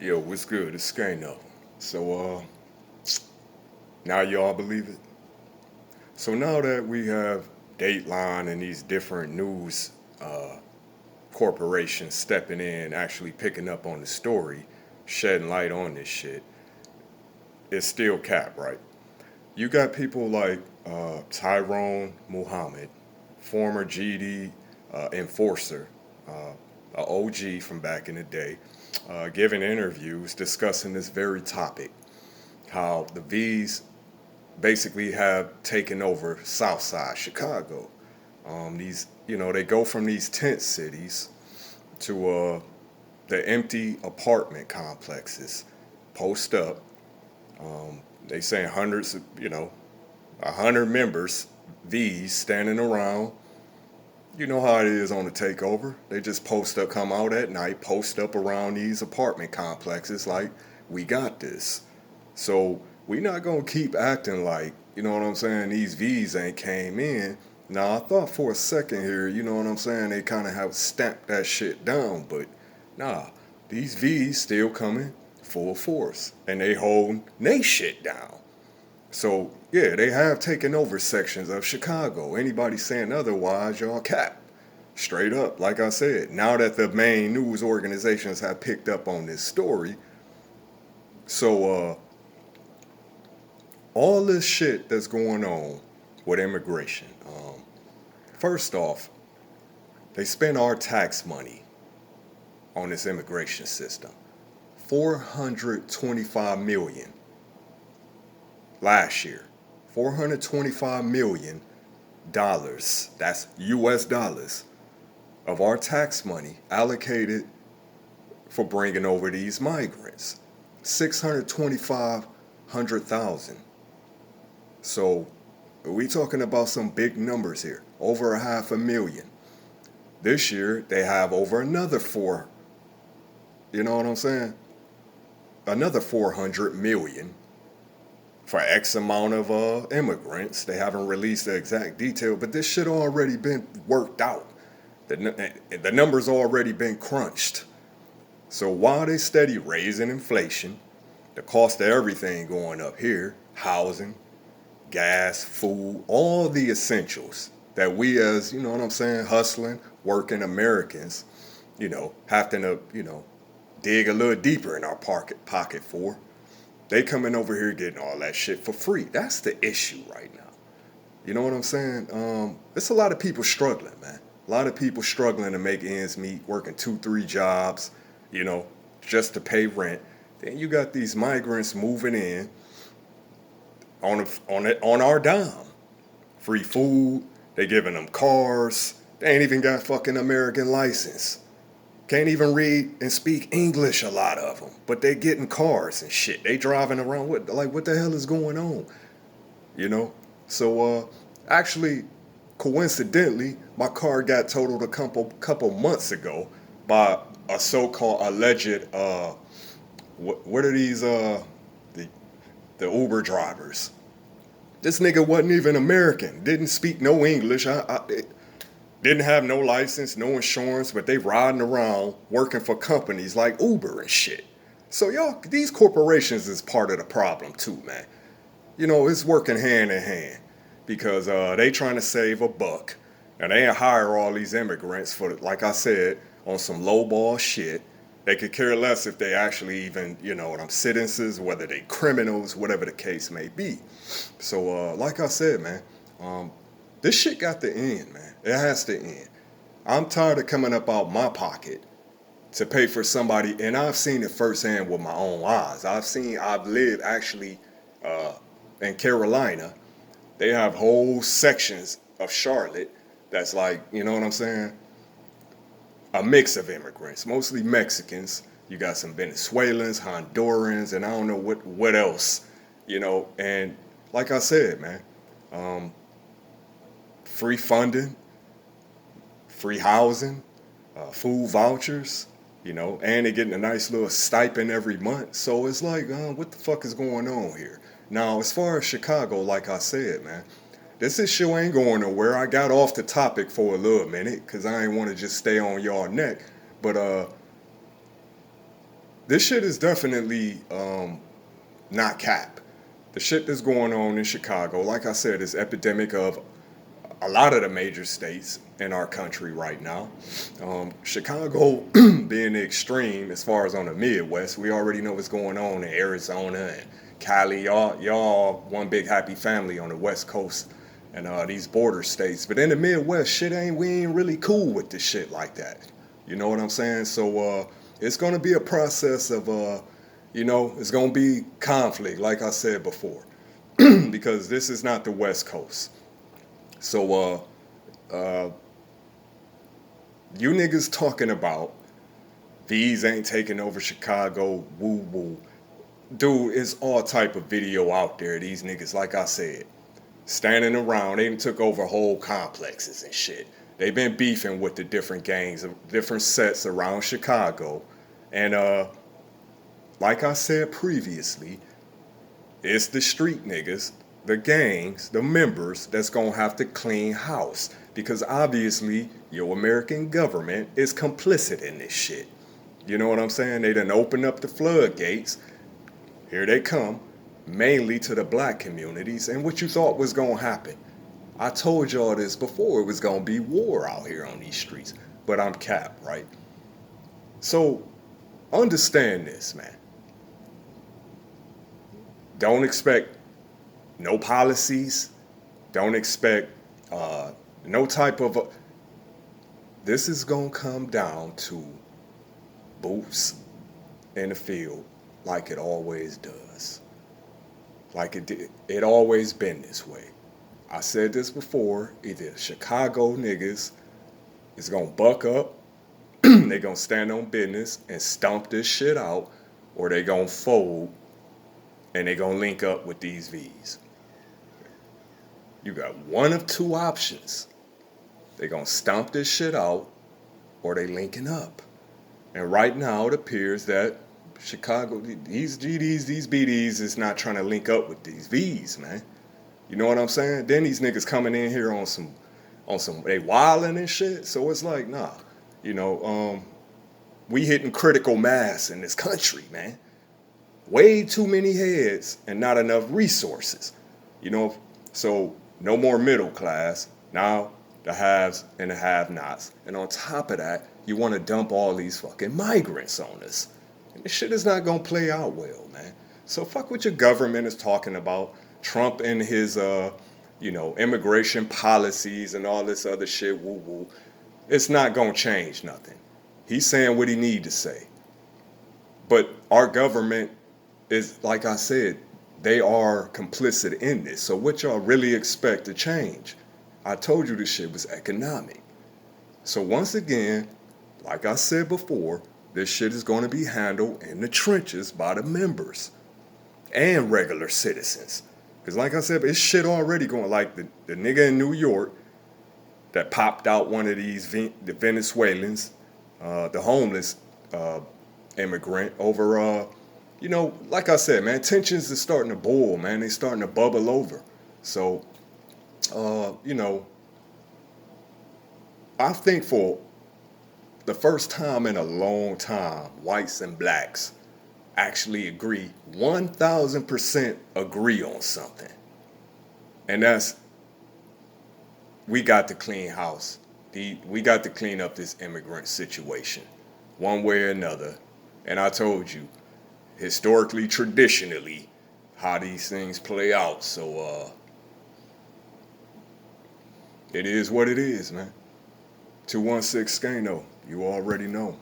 Yo, what's good? It's Skano. So, now y'all believe it? So now that we have Dateline and these different news corporations stepping in, actually picking up on the story, shedding light on this shit, it's still cap, right? You got people like Tyrone Muhammad, former GD enforcer, a OG from back in the day, giving interviews discussing this very topic, how the V's basically have taken over Southside Chicago. They go from these tent cities to the empty apartment complexes, post up. They saying hundreds of, 100 members, V's standing around. You know how it is on the takeover. They just post up, come out at night, post up around these apartment complexes like, we got this. So we not gonna keep acting like, you know what I'm saying, these V's ain't came in. Now I thought for a second here, you know what I'm saying, they kind of have stamped that shit down, but nah, these V's still coming full force and they holding they shit down. So yeah, they have taken over sections of Chicago. Anybody saying otherwise, y'all cap. Straight up, like I said, now that the main news organizations have picked up on this story, so all this shit that's going on with immigration. First off, they spend our tax money on this immigration system. 425 million last year. 425 million dollars. That's US dollars of our tax money allocated for bringing over these migrants. 625,000. So we talking about some big numbers here. Over 500,000. This year they have over another four. You know what I'm saying? Another 400 million for X amount of immigrants. They haven't released the exact detail, but this shit already been worked out. The numbers already been crunched. So while they steady raising inflation, the cost of everything going up here, housing, gas, food, all the essentials that we as, you know what I'm saying, hustling, working Americans, having to, dig a little deeper in our pocket for. They coming over here getting all that shit for free. That's the issue right now. You know what I'm saying? It's a lot of people struggling, man. A lot of people struggling to make ends meet, working 2, 3 jobs, you know, just to pay rent. Then you got these migrants moving in on our dime. Free food. They giving them cars. They ain't even got fucking American license. Can't even read and speak English, a lot of them. But they getting cars and shit. They driving around. What the hell is going on? You know? So, actually, coincidentally, my car got totaled a couple months ago by a so-called alleged, what are these, the Uber drivers. This nigga wasn't even American. Didn't speak no English. Didn't have no license, no insurance, but they riding around working for companies like Uber and shit. So y'all, these corporations is part of the problem too, man. You know, it's working hand in hand because they trying to save a buck, and they hire all these immigrants for, like I said, on some lowball shit. They could care less if they actually even, citizens, whether they criminals, whatever the case may be. So, like I said, man, this shit got to end, man. It has to end. I'm tired of coming up out my pocket to pay for somebody, and I've seen it firsthand with my own eyes. I've lived actually in Carolina. They have whole sections of Charlotte that's like, you know what I'm saying? A mix of immigrants, mostly Mexicans. You got some Venezuelans, Hondurans, and I don't know what else, And like I said, man, free funding, free housing, food vouchers, and they're getting a nice little stipend every month. So it's like, what the fuck is going on here? Now, as far as Chicago, like I said, man, this issue ain't going nowhere. I got off the topic for a little minute because I ain't want to just stay on y'all neck. But this shit is definitely not cap. The shit that's going on in Chicago, like I said, is epidemic of a lot of the major states in our country right now. Chicago being the extreme as far as on the Midwest, we already know what's going on in Arizona and Cali. Y'all one big happy family on the West Coast and these border states. But in the Midwest, we ain't really cool with this shit like that. You know what I'm saying? So it's gonna be a process of it's gonna be conflict, like I said before, because this is not the West Coast. So you niggas talking about these ain't taking over Chicago, woo woo. Dude, it's all type of video out there. These niggas, like I said, standing around. They took over whole complexes and shit. They've been beefing with the different gangs, different sets around Chicago. And like I said previously, it's the street niggas, the gangs, the members that's gonna have to clean house. Because obviously, your American government is complicit in this shit. You know what I'm saying? They done opened up the floodgates. Here they come, mainly to the black communities. And what you thought was gonna happen? I told y'all this before, it was gonna be war out here on these streets. But I'm capped, right? So, understand this, man. Don't expect no policies. Don't expect no type of... This is going to come down to boots in the field like it always does. Like it did. It always been this way. I said this before. Either Chicago niggas is going to buck up, they going to stand on business and stomp this shit out, or they going to fold and they going to link up with these V's. You got one of two options. They gonna stomp this shit out, or they linking up. And right now it appears that Chicago, these GDs, these BDs is not trying to link up with these V's, man. You know what I'm saying? Then these niggas coming in here on some, they wilding and shit. So it's like, nah, we hitting critical mass in this country, man. Way too many heads and not enough resources. So no more middle class. Now the haves and the have-nots. And on top of that, you want to dump all these fucking migrants on us. And this shit is not going to play out well, man. So fuck what your government is talking about. Trump and his, immigration policies and all this other shit, woo-woo. It's not going to change nothing. He's saying what he need to say. But our government is, like I said, they are complicit in this. So what y'all really expect to change? I told you this shit was economic. So once again, like I said before, this shit is going to be handled in the trenches by the members and regular citizens. Because like I said, it's shit already going. Like the nigga in New York that popped out one of these the Venezuelans, the homeless immigrant over... like I said, man, tensions is starting to boil, man. They starting to bubble over. So, I think for the first time in a long time, whites and blacks actually agree, 1,000% agree on something. And that's, we got to clean house. We got to clean up this immigrant situation, one way or another. And I told you, historically, traditionally, how these things play out. So it is what it is, man. 216 Skano, you already know.